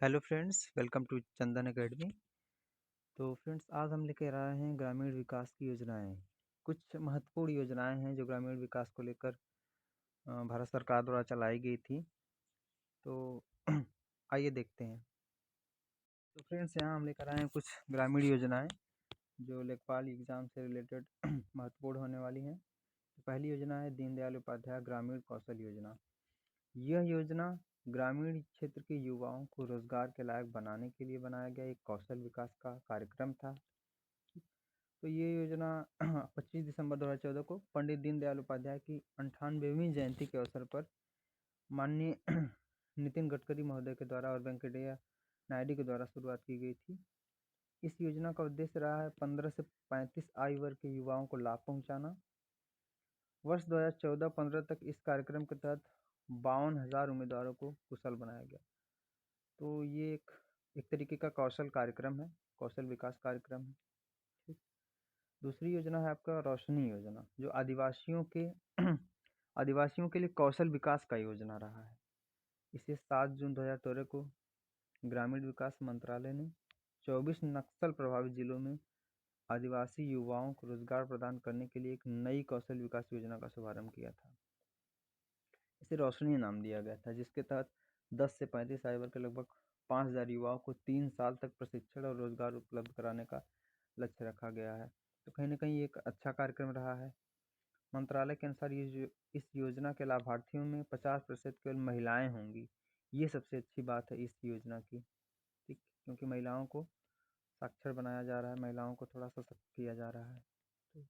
Hello friends, welcome to Chandan academy. तो friends, आज हम लेकर आए हैं ग्रामीण विकास की योजनाएं। कुछ महत्वपूर्ण योजनाएं हैं जो ग्रामीण विकास को लेकर भारत सरकार द्वारा चलाई गई थी। तो आइए देखते हैं। तो फ्रेंड्स, यहाँ हम लेकर आए हैं कुछ ग्रामीण योजनाएं जो लेखपाल एग्जाम से रिलेटेड महत्वपूर्ण होने वाली हैं। तो पहली योजना है दीनदयाल उपाध्याय ग्रामीण कौशल योजना। यह योजना ग्रामीण क्षेत्र के युवाओं को रोजगार के लायक बनाने के लिए बनाया गया एक कौशल विकास का कार्यक्रम था। तो ये योजना 25 दिसंबर 2014 को पंडित दीनदयाल उपाध्याय की 98वीं जयंती के अवसर पर माननीय नितिन गडकरी महोदय के द्वारा और वेंकटैया नायडू के द्वारा शुरुआत की गई थी। इस योजना का उद्देश्य रहा है 15 से 35 आयु वर्ग के युवाओं को लाभ पहुंचाना। वर्ष 2014-15 तक इस कार्यक्रम के तहत 52,000 उम्मीदवारों को कुशल बनाया गया। तो ये एक तरीके का कौशल कार्यक्रम है, कौशल विकास कार्यक्रम है। ठीक। दूसरी योजना है आपका रोशनी योजना, जो आदिवासियों के आदिवासियों के लिए कौशल विकास का योजना रहा है। इसे 7 जून 2013 को ग्रामीण विकास मंत्रालय ने 24 नक्सल प्रभावित जिलों में आदिवासी युवाओं को रोजगार प्रदान करने के लिए एक नई कौशल विकास योजना का शुभारंभ किया था। इसे रोशनी नाम दिया गया था, जिसके तहत 10 से 35 आयु वर्ग के लगभग 5,000 युवाओं को 3 साल तक प्रशिक्षण और रोजगार उपलब्ध कराने का लक्ष्य रखा गया है। तो कहीं ना कहीं एक अच्छा कार्यक्रम रहा है। मंत्रालय के अनुसार इस योजना के लाभार्थियों में 50% केवल महिलाएं होंगी। ये सबसे अच्छी बात है इस योजना की। ठीक, क्योंकि महिलाओं को साक्षर बनाया जा रहा है, महिलाओं को थोड़ा सशक्त किया जा रहा है। तो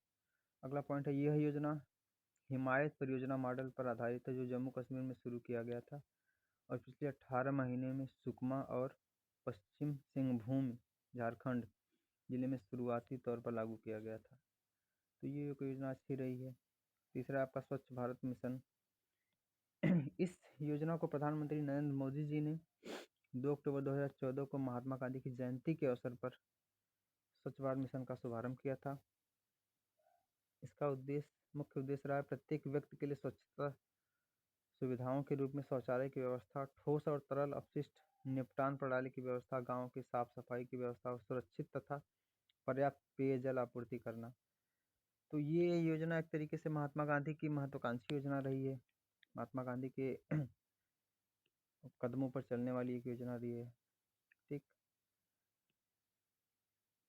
अगला पॉइंट है, यह योजना हिमायत परियोजना मॉडल पर आधारित है, जो जम्मू कश्मीर में शुरू किया गया था और पिछले 18 महीने में सुकमा और पश्चिम सिंहभूम झारखंड जिले में शुरुआती तौर पर लागू किया गया था। तो ये एक योजना अच्छी रही है। तीसरा आपका स्वच्छ भारत मिशन। इस योजना को प्रधानमंत्री नरेंद्र मोदी जी ने 2 अक्टूबर 2014 को महात्मा गांधी की जयंती के अवसर पर स्वच्छ भारत मिशन का शुभारंभ किया था। इसका मुख्य उद्देश्य रहा है प्रत्येक व्यक्ति के लिए स्वच्छता सुविधाओं के रूप में शौचालय की व्यवस्था, ठोस और तरल अपशिष्ट निपटान प्रणाली की व्यवस्था, गांव की साफ सफाई की व्यवस्था और सुरक्षित तथा पर्याप्त पेयजल आपूर्ति करना। तो ये योजना एक तरीके से महात्मा गांधी की महत्वाकांक्षी योजना रही है। महात्मा गांधी के कदमों पर चलने वाली एक योजना रही है। ठीक।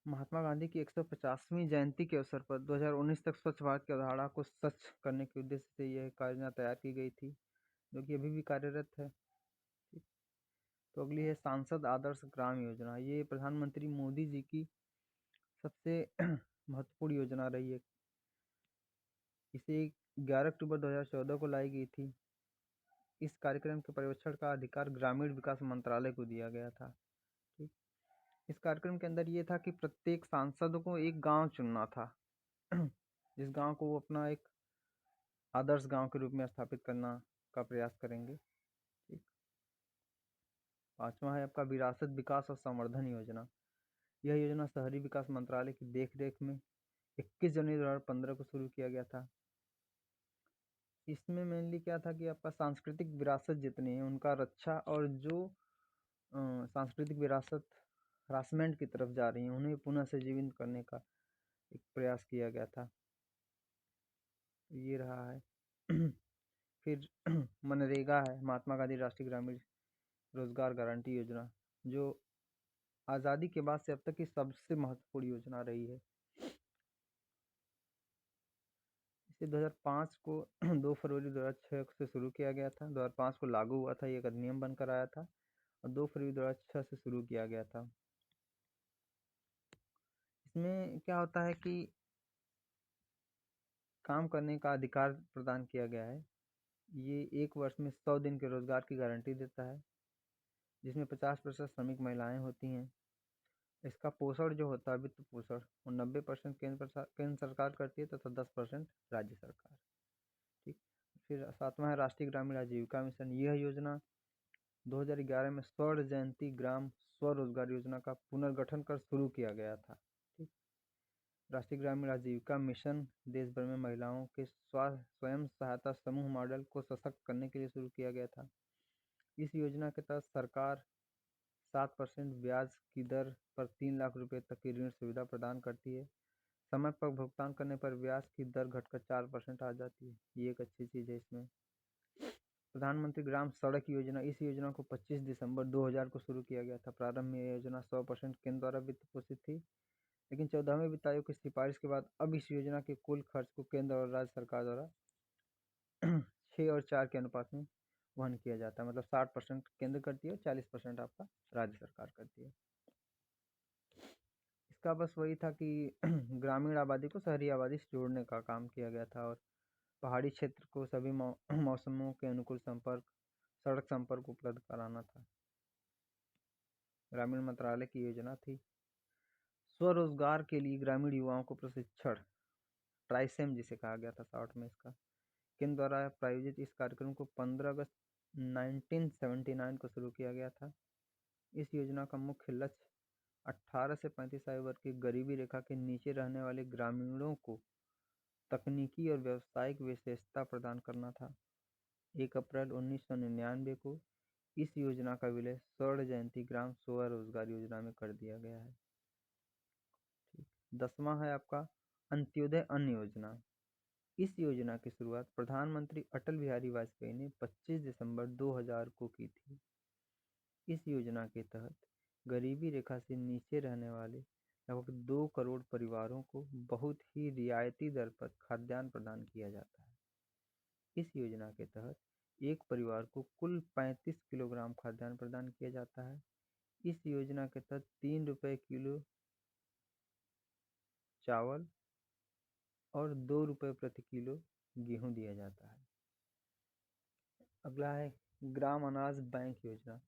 महात्मा गांधी की 150वीं जयंती के अवसर पर 2019 तक स्वच्छ भारत की अवधारणा को सच करने के उद्देश्य से यह योजना तैयार की गई थी, जो कि अभी भी कार्यरत है। ठीक। तो अगली है सांसद आदर्श ग्राम योजना। ये प्रधानमंत्री मोदी जी की सबसे महत्वपूर्ण योजना रही है। इसे 11 अक्टूबर 2014 को लाई गई थी। इस कार्यक्रम के पर्यवेक्षण का अधिकार ग्रामीण विकास मंत्रालय को दिया गया था। ठीक। इस कार्यक्रम के अंदर ये था कि प्रत्येक सांसद को एक गांव चुनना था, जिस गांव को वो अपना एक आदर्श गांव के रूप में स्थापित करना का प्रयास करेंगे। ठीक। पांचवा है आपका विरासत विकास और संवर्धन योजना। यह योजना शहरी विकास मंत्रालय की देखरेख में 21 जनवरी 2015 को शुरू किया गया था। इसमें मेनली क्या था कि आपका सांस्कृतिक विरासत जितनी है उनका रक्षा, और जो सांस्कृतिक विरासत हरासमेंट की तरफ जा रही है उन्हें पुनः से जीवित करने का एक प्रयास किया गया था। ये रहा है। फिर मनरेगा है, महात्मा गांधी राष्ट्रीय ग्रामीण रोजगार गारंटी योजना, जो आज़ादी के बाद से अब तक की सबसे महत्वपूर्ण योजना रही है। इसे 2005 को 2 फरवरी 2006 से शुरू किया गया था। 2005 को लागू हुआ था, ये एक अधिनियम बनकर आया था और 2 फरवरी 2006 से शुरू किया गया था। इसमें क्या होता है कि काम करने का अधिकार प्रदान किया गया है। ये 1 वर्ष में 100 दिन के रोजगार की गारंटी देता है, जिसमें 50% श्रमिक महिलाएं होती हैं। इसका पोषण जो होता है, वित्त पोषण, वो 90% केंद्र सरकार करती है तथा 10% राज्य सरकार। ठीक। फिर 7वां है राष्ट्रीय ग्रामीण आजीविका मिशन। यह योजना 2011 में स्वर्ण जयंती ग्राम स्वरोजगार योजना का पुनर्गठन कर शुरू किया गया था। ठीक। राष्ट्रीय ग्रामीण आजीविका मिशन देश भर में महिलाओं के स्वयं सहायता समूह मॉडल को सशक्त करने के लिए शुरू किया गया था। इस योजना के तहत सरकार 7% ब्याज की दर पर 3 लाख रुपए तक की ऋण सुविधा प्रदान करती है। समय पर भुगतान करने पर ब्याज की दर घटकर 4% आ जाती है। ये एक अच्छी चीज़ है इसमें। प्रधानमंत्री ग्राम सड़क योजना, इस योजना को 25 दिसंबर 2000 को शुरू किया गया था। प्रारंभ में यह योजना 100% केंद्र द्वारा वित्त पोषित थी, लेकिन 14वें वित्त आयोग की सिफारिश के बाद अब इस योजना के कुल खर्च को केंद्र और राज्य सरकार द्वारा 6 और 4 के अनुपात में वहन किया जाता है। मतलब 60% केंद्र करती है और 40% आपका राज्य सरकार करती है। इसका बस वही था कि ग्रामीण आबादी को शहरी आबादी से जोड़ने का काम किया गया था और पहाड़ी क्षेत्र को सभी मौसमों के अनुकूल सड़क संपर्क उपलब्ध कराना था। ग्रामीण मंत्रालय की योजना थी। स्वरोजगार के लिए ग्रामीण युवाओं को प्रशिक्षण, ट्राइसेम जिसे कहा गया था शॉर्ट में इसका, केंद्र द्वारा प्रायोजित इस कार्यक्रम को 15 अगस्त 1979 को शुरू किया गया था। इस योजना का मुख्य लक्ष्य 18 से 35 आयु वर्ग की गरीबी रेखा के नीचे रहने वाले ग्रामीणों को तकनीकी और व्यावसायिक विशेषता प्रदान करना था। 1 अप्रैल 1999 को इस योजना का विलय स्वर्ण जयंती ग्राम स्वरोजगार योजना में कर दिया गया है। 10वां है आपका अंत्योदय अन्न योजना। इस योजना की शुरुआत प्रधानमंत्री अटल बिहारी वाजपेयी ने 25 दिसंबर 2000 को की थी। इस योजना के तहत गरीबी रेखा से नीचे रहने वाले लगभग 2 करोड़ परिवारों को बहुत ही रियायती दर पर खाद्यान्न प्रदान किया जाता है। इस योजना के तहत एक परिवार को कुल 35 किलोग्राम खाद्यान्न प्रदान किया जाता है। इस योजना के तहत 3 रुपये किलो चावल और 2 रुपये प्रति किलो गेहूं दिया जाता है। अगला है ग्राम अनाज बैंक योजना।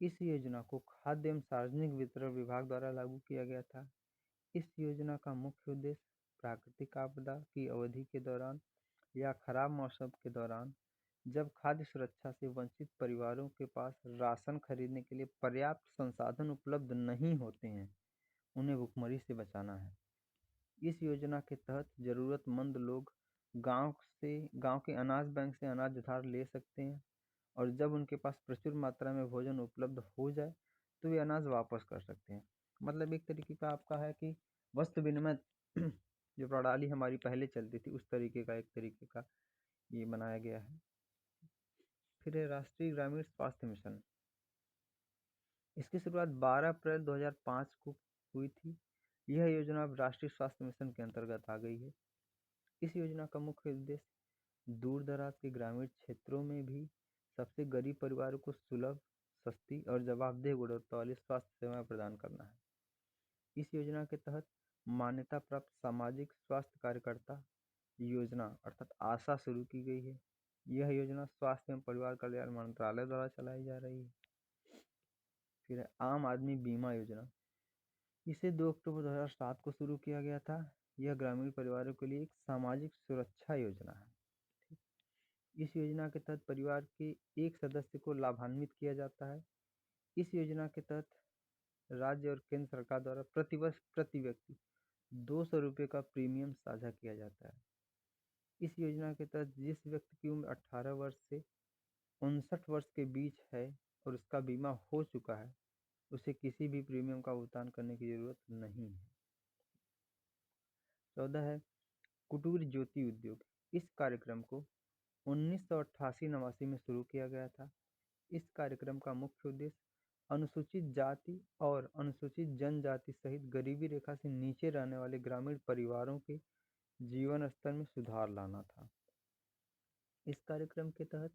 इस योजना को खाद्य एवं सार्वजनिक वितरण विभाग द्वारा लागू किया गया था। इस योजना का मुख्य उद्देश्य प्राकृतिक आपदा की अवधि के दौरान या खराब मौसम के दौरान जब खाद्य सुरक्षा से वंचित परिवारों के पास राशन खरीदने के लिए पर्याप्त संसाधन उपलब्ध नहीं होते हैं, उन्हें भुखमरी से बचाना है। इस योजना के तहत ज़रूरतमंद लोग गांव के अनाज बैंक से अनाज उधार ले सकते हैं और जब उनके पास प्रचुर मात्रा में भोजन उपलब्ध हो जाए तो वे अनाज वापस कर सकते हैं। मतलब एक तरीके का आपका है कि वस्तु विनिमय जो प्रणाली हमारी पहले चलती थी उस तरीके का एक तरीके का ये बनाया गया है। फिर है राष्ट्रीय ग्रामीण स्वास्थ्य मिशन। इसकी शुरुआत 12 अप्रैल 2005 को हुई थी। यह योजना अब राष्ट्रीय स्वास्थ्य मिशन के अंतर्गत आ गई है। इस योजना का मुख्य उद्देश्य दूर दराज के ग्रामीण क्षेत्रों में भी सबसे गरीब परिवारों को सुलभ, सस्ती और जवाबदेह गुणवत्ता वाली स्वास्थ्य सेवाएं प्रदान करना है। इस योजना के तहत मान्यता प्राप्त सामाजिक स्वास्थ्य कार्यकर्ता योजना अर्थात आशा शुरू की गई है। यह योजना स्वास्थ्य एवं परिवार कल्याण मंत्रालय द्वारा चलाई जा रही है। फिर है आम आदमी बीमा योजना। इसे 2 अक्टूबर 2007 को शुरू किया गया था। यह ग्रामीण परिवारों के लिए एक सामाजिक सुरक्षा योजना है। इस योजना के तहत परिवार के एक सदस्य को लाभान्वित किया जाता है। इस योजना के तहत राज्य और केंद्र सरकार द्वारा प्रतिवर्ष प्रति व्यक्ति 200 रुपये का प्रीमियम साझा किया जाता है। इस योजना के तहत जिस व्यक्ति की उम्र 18 वर्ष से 59 वर्ष के बीच है और उसका बीमा हो चुका है, उसे किसी भी प्रीमियम का भुगतान करने की जरूरत नहीं है। 14 है कुटीर ज्योति उद्योग। इस कार्यक्रम को 1988-89 में शुरू किया गया था। इस कार्यक्रम का मुख्य उद्देश्य अनुसूचित जाति और अनुसूचित जनजाति सहित गरीबी रेखा से नीचे रहने वाले ग्रामीण परिवारों के जीवन स्तर में सुधार लाना था। इस कार्यक्रम के तहत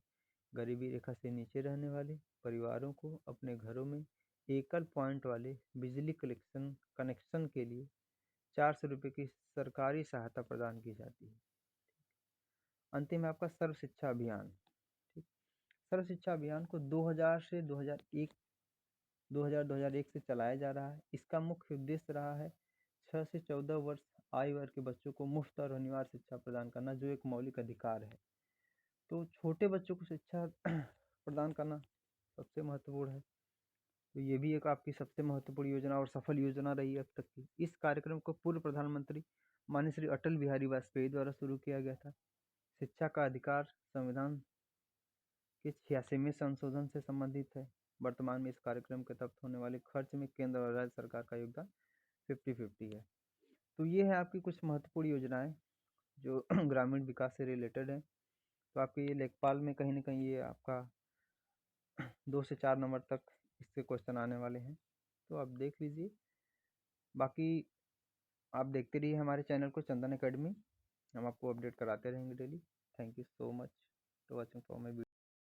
गरीबी रेखा से नीचे रहने वाले परिवारों को अपने घरों में एकल पॉइंट वाले बिजली कनेक्शन के लिए 400 रुपये की सरकारी सहायता प्रदान की जाती है। अंतिम है आपका सर्व शिक्षा अभियान। ठीक, सर्व शिक्षा अभियान को 2000 से 2001 से चलाया जा रहा है। इसका मुख्य उद्देश्य रहा है 6 से 14 वर्ष आयु वर्ग के बच्चों को मुफ्त और अनिवार्य शिक्षा प्रदान करना, जो एक मौलिक अधिकार है। तो छोटे बच्चों को शिक्षा प्रदान करना सबसे महत्वपूर्ण है। तो ये भी एक आपकी सबसे महत्वपूर्ण योजना और सफल योजना रही अब तक की। इस कार्यक्रम को पूर्व प्रधानमंत्री माननीय श्री अटल बिहारी वाजपेयी द्वारा शुरू किया गया था। शिक्षा का अधिकार संविधान के 86वें संशोधन से संबंधित है। वर्तमान में इस कार्यक्रम के तहत होने वाले खर्च में केंद्र और राज्य सरकार का योगदान 50-50 है। तो ये है आपकी कुछ महत्वपूर्ण योजनाएं जो ग्रामीण विकास से रिलेटेड हैं। तो आपके ये लेखपाल में कहीं ना कहीं ये आपका 2 से 4 नंबर तक इससे क्वेश्चन आने वाले हैं, तो आप देख लीजिए। बाकी आप देखते रहिए हमारे चैनल को चंदन एकेडमी, हम आपको अपडेट कराते रहेंगे daily. Thank you so much for watching for my video.